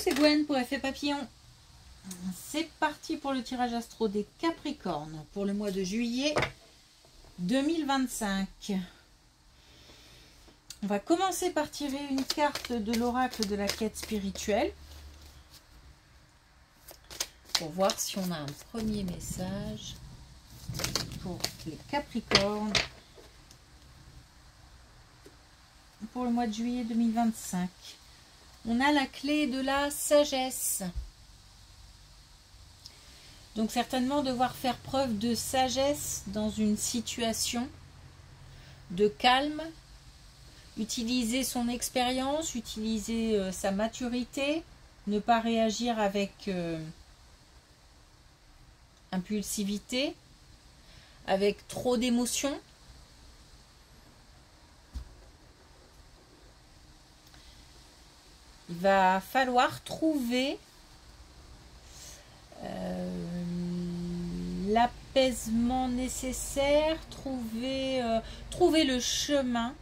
c'est Gwen pour Effet Papillon. C'est parti pour le tirage astro des Capricornes pour le mois de juillet 2025. On va commencer par tirer une carte de l'oracle de la quête spirituelle pour voir si on a un premier message pour les Capricornes pour le mois de juillet 2025. On a la clé de la sagesse. Donc certainement devoir faire preuve de sagesse dans une situation, de calme, utiliser son expérience, utiliser sa maturité, ne pas réagir avec impulsivité, avec trop d'émotions. Il va falloir trouver l'apaisement nécessaire, trouver le chemin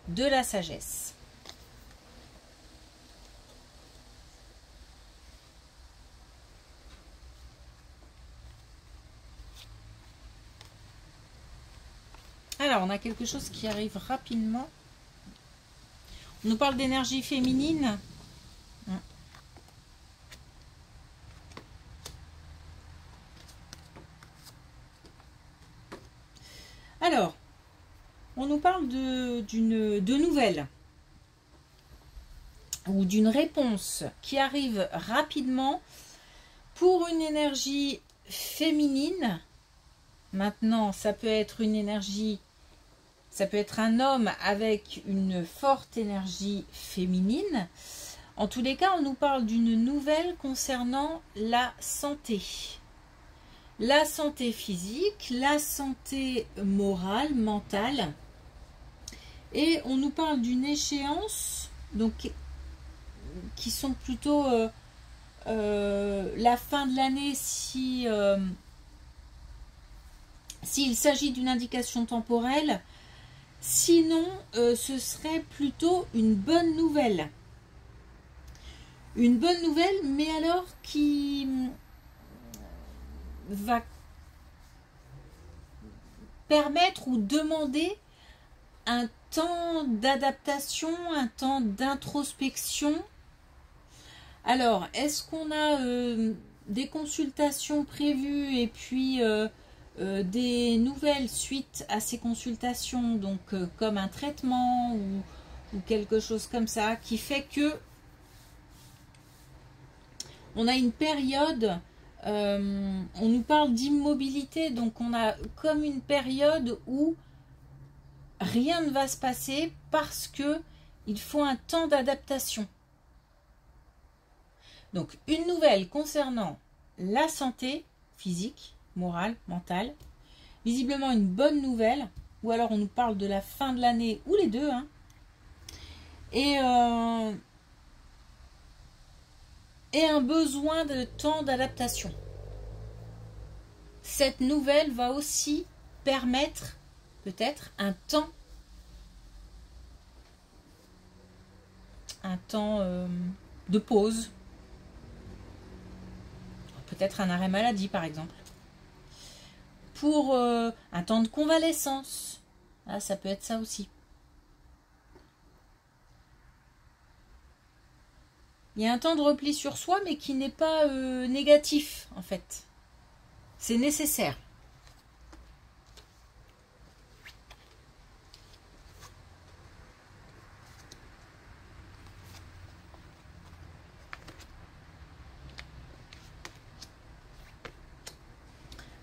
de la sagesse. Alors, on a quelque chose qui arrive rapidement. On nous parle d'énergie féminine. Alors, on nous parle de nouvelles ou d'une réponse qui arrive rapidement pour une énergie féminine. Maintenant, ça peut être une énergie, ça peut être un homme avec une forte énergie féminine. En tous les cas, on nous parle d'une nouvelle concernant la santé. La santé physique, la santé morale, mentale. Et on nous parle d'une échéance, donc qui sont plutôt la fin de l'année si s'il s'agit d'une indication temporelle. Sinon, ce serait plutôt une bonne nouvelle. Une bonne nouvelle, mais alors qui va permettre ou demander un temps d'adaptation, un temps d'introspection. Alors, est-ce qu'on a des consultations prévues et puis des nouvelles suite à ces consultations, donc comme un traitement ou quelque chose comme ça, qui fait que on a une période, on nous parle d'immobilité, donc on a comme une période où rien ne va se passer parce que il faut un temps d'adaptation. Donc une nouvelle concernant la santé physique, morale, mentale, visiblement une bonne nouvelle, ou alors on nous parle de la fin de l'année, ou les deux, hein. Et un besoin de temps d'adaptation. Cette nouvelle va aussi permettre peut-être un temps de pause, peut-être un arrêt maladie par exemple, pour un temps de convalescence. Ah, ça peut être ça aussi. Il y a un temps de repli sur soi, mais qui n'est pas négatif, en fait. C'est nécessaire.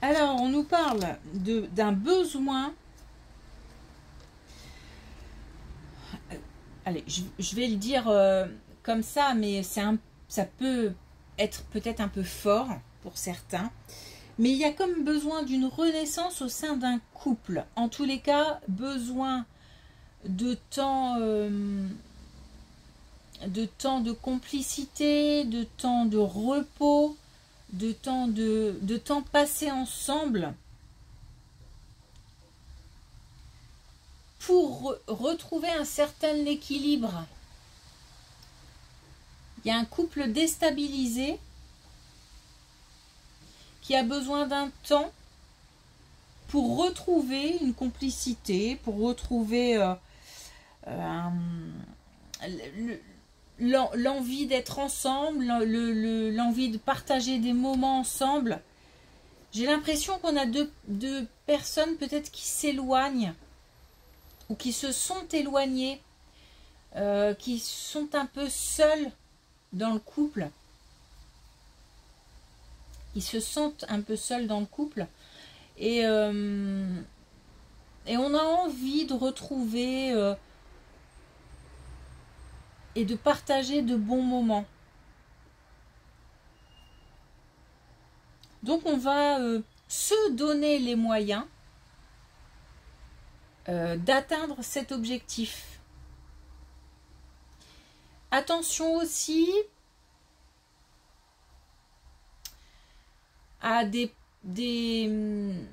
Alors, on nous parle d'un besoin. Allez, je vais le dire comme ça, mais ça peut être peut-être un peu fort pour certains. Mais il y a comme besoin d'une renaissance au sein d'un couple. En tous les cas, besoin de temps de complicité, de temps de repos, de temps passé ensemble pour retrouver un certain équilibre Il y a un couple déstabilisé qui a besoin d'un temps pour retrouver une complicité, pour retrouver l'envie d'être ensemble, l'envie de partager des moments ensemble. J'ai l'impression qu'on a deux personnes peut-être qui s'éloignent ou qui se sont éloignées, qui sont un peu seules dans le couple. Ils se sentent un peu seuls dans le couple et on a envie de retrouver et de partager de bons moments. Donc on va se donner les moyens d'atteindre cet objectif. Attention aussi à des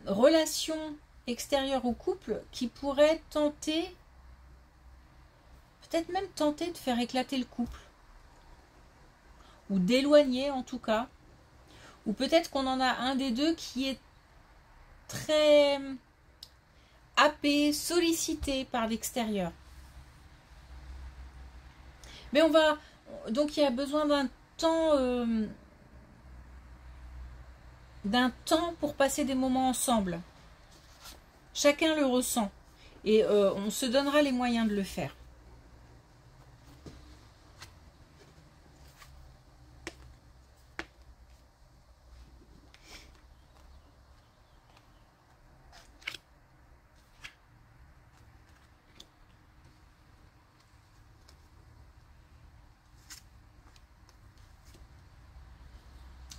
relations extérieures au couple qui pourraient tenter, peut-être même tenter de faire éclater le couple, ou d'éloigner en tout cas, ou peut-être qu'on en a un des deux qui est très happé, sollicité par l'extérieur. Mais on va, donc il y a besoin d'un temps pour passer des moments ensemble. Chacun le ressent et on se donnera les moyens de le faire.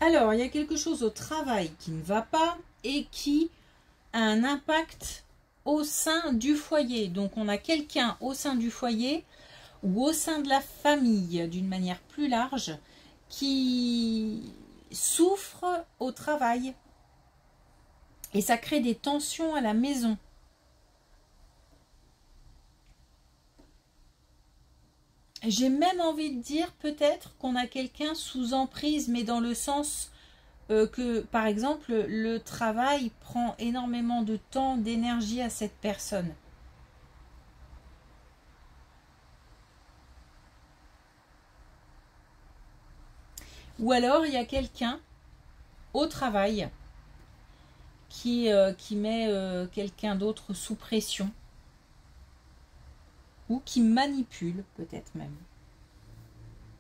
Alors, il y a quelque chose au travail qui ne va pas et qui a un impact au sein du foyer. Donc, on a quelqu'un au sein du foyer ou au sein de la famille, d'une manière plus large, qui souffre au travail. Et ça crée des tensions à la maison. J'ai même envie de dire peut-être qu'on a quelqu'un sous emprise, mais dans le sens que, par exemple, le travail prend énormément de temps, d'énergie à cette personne. Ou alors, il y a quelqu'un au travail qui met quelqu'un d'autre sous pression. Ou qui manipule, peut-être même.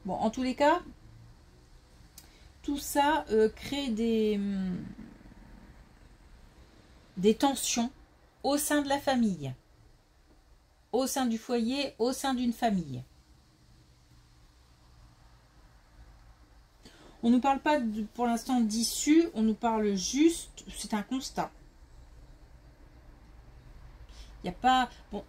Bon, en tous les cas, tout ça crée des tensions au sein de la famille, au sein du foyer, au sein d'une famille. On ne nous parle pas pour l'instant d'issue, on nous parle juste, c'est un constat. Il n'y a pas... Bon,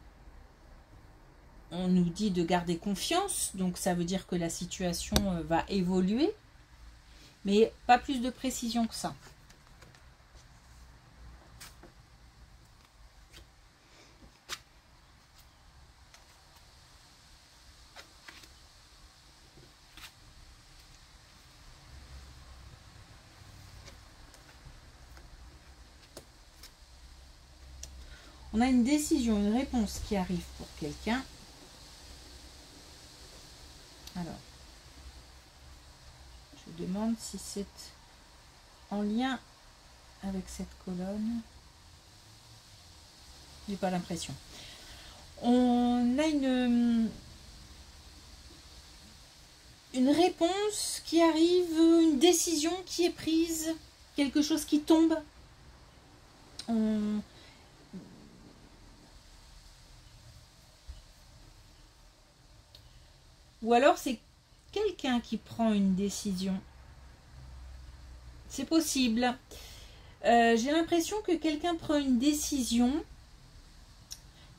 on nous dit de garder confiance, donc ça veut dire que la situation va évoluer, mais pas plus de précision que ça. On a une décision, une réponse qui arrive pour quelqu'un. Alors, je demande si c'est en lien avec cette colonne. J'ai pas l'impression. On a une réponse qui arrive, une décision qui est prise, quelque chose qui tombe. Ou alors c'est quelqu'un qui prend une décision. C'est possible. J'ai l'impression que quelqu'un prend une décision.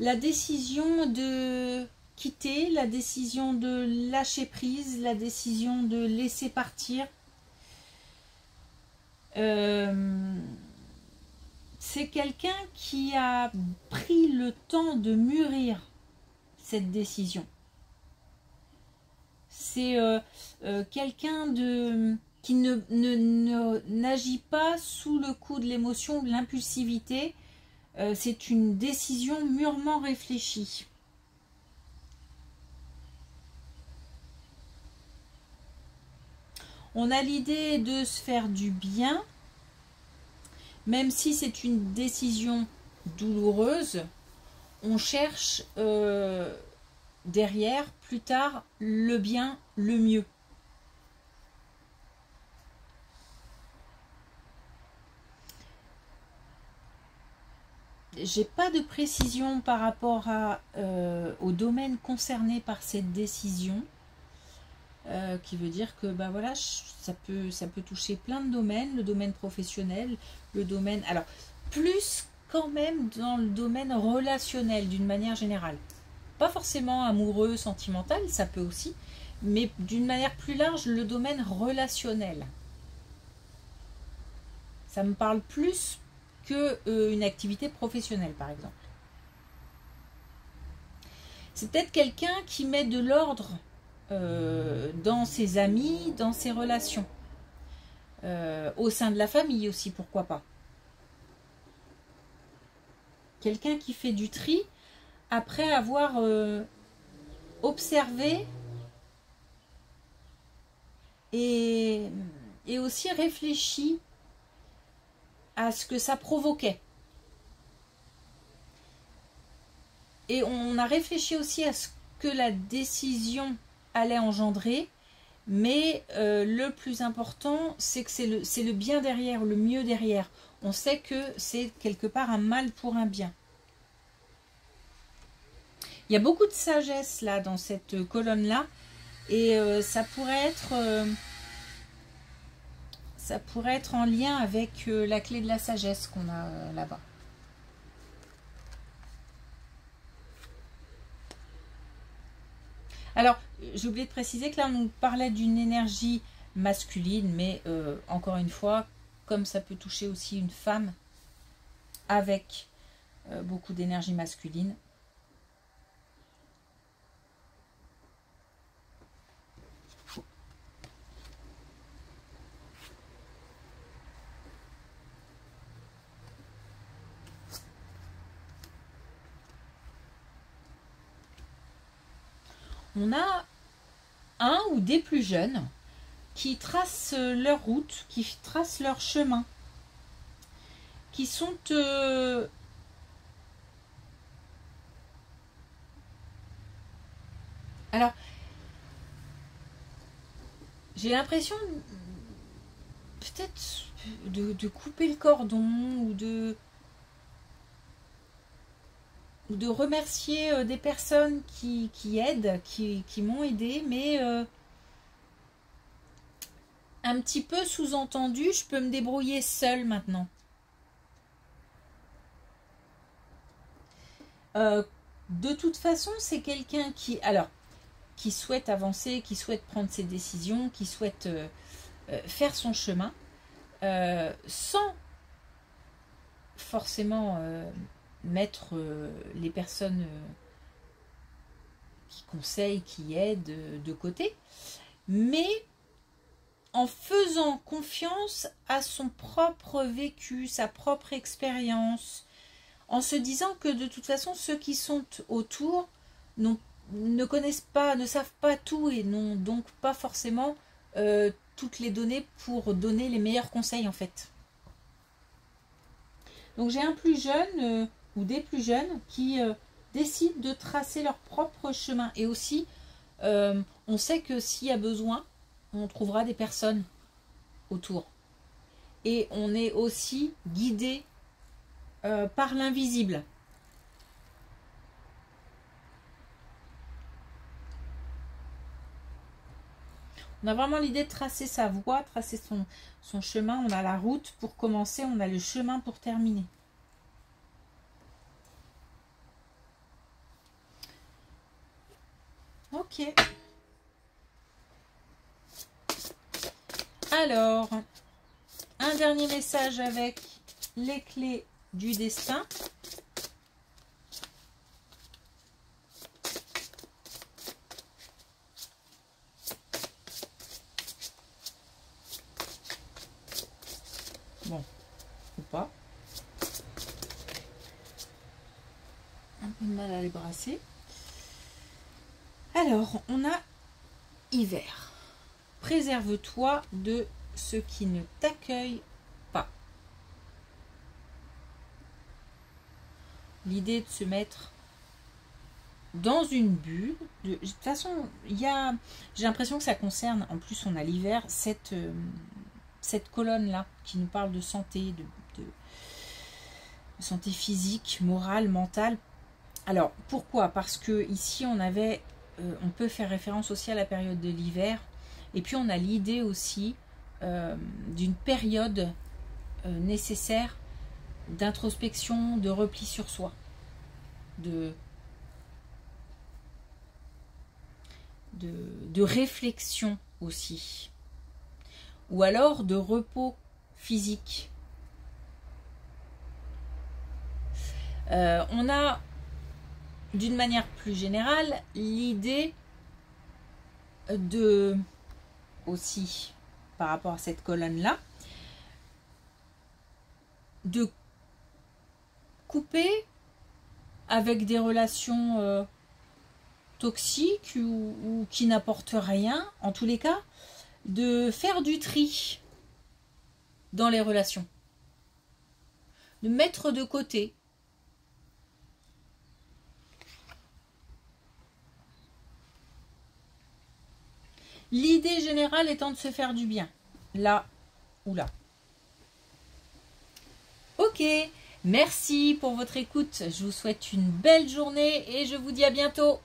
La décision de quitter, la décision de lâcher prise, la décision de laisser partir. C'est quelqu'un qui a pris le temps de mûrir cette décision. c'est quelqu'un qui n'agit pas sous le coup de l'émotion ou de l'impulsivité. C'est une décision mûrement réfléchie. On a l'idée de se faire du bien, même si c'est une décision douloureuse, on cherche derrière, plus tard, le bien, le mieux. J'ai pas de précision par rapport au domaine concerné par cette décision. Qui veut dire que bah voilà, ça peut toucher plein de domaines, le domaine professionnel, le domaine, alors plus quand même dans le domaine relationnel d'une manière générale, pas forcément amoureux, sentimental, ça peut aussi, mais d'une manière plus large, le domaine relationnel, ça me parle plus que une activité professionnelle par exemple. C'est peut-être quelqu'un qui met de l'ordre dans ses amis, dans ses relations, au sein de la famille aussi, pourquoi pas. Quelqu'un qui fait du tri après avoir observé et aussi réfléchi à ce que ça provoquait. Et on a réfléchi aussi à ce que la décision allait engendrer, mais le plus important, c'est que c'est le bien derrière, le mieux derrière. On sait que c'est quelque part un mal pour un bien. Il y a beaucoup de sagesse là dans cette colonne-là, et ça pourrait être en lien avec la clé de la sagesse qu'on a là-bas. Alors, j'ai oublié de préciser que là, on nous parlait d'une énergie masculine, mais encore une fois, comme ça peut toucher aussi une femme avec beaucoup d'énergie masculine. On a un ou des plus jeunes qui tracent leur route, qui tracent leur chemin, qui sont alors j'ai l'impression peut-être de couper le cordon ou de remercier des personnes qui aident, qui m'ont aidé, mais un petit peu sous-entendu, je peux me débrouiller seule maintenant. De toute façon, c'est quelqu'un qui souhaite avancer, qui souhaite prendre ses décisions, qui souhaite faire son chemin, sans forcément mettre les personnes qui conseillent, qui aident de côté, mais en faisant confiance à son propre vécu, sa propre expérience, en se disant que de toute façon ceux qui sont autour ne connaissent pas, ne savent pas tout et n'ont donc pas forcément toutes les données pour donner les meilleurs conseils en fait. Donc j'ai un plus jeune ou des plus jeunes qui décident de tracer leur propre chemin. Et aussi, on sait que s'il y a besoin, on trouvera des personnes autour. Et on est aussi guidé par l'invisible. On a vraiment l'idée de tracer sa voie, tracer son chemin. On a la route pour commencer, on a le chemin pour terminer. Ok. Alors, un dernier message avec les clés du destin. pas. Un peu de mal à les brasser. Alors, on a hiver. Préserve-toi de ce qui ne t'accueille pas. L'idée de se mettre dans une bulle. De toute façon, j'ai l'impression que ça concerne, en plus on a l'hiver, cette colonne-là qui nous parle de santé, de santé physique, morale, mentale. Alors, pourquoi? Parce que ici, on peut faire référence aussi à la période de l'hiver. Et puis, on a l'idée aussi d'une période nécessaire d'introspection, de repli sur soi, de réflexion aussi, ou alors de repos physique. On a, d'une manière plus générale, l'idée de, aussi, par rapport à cette colonne-là, de couper avec des relations toxiques ou qui n'apportent rien, en tous les cas, de faire du tri dans les relations, de mettre de côté. L'idée générale étant de se faire du bien, là ou là. Ok, merci pour votre écoute, je vous souhaite une belle journée et je vous dis à bientôt.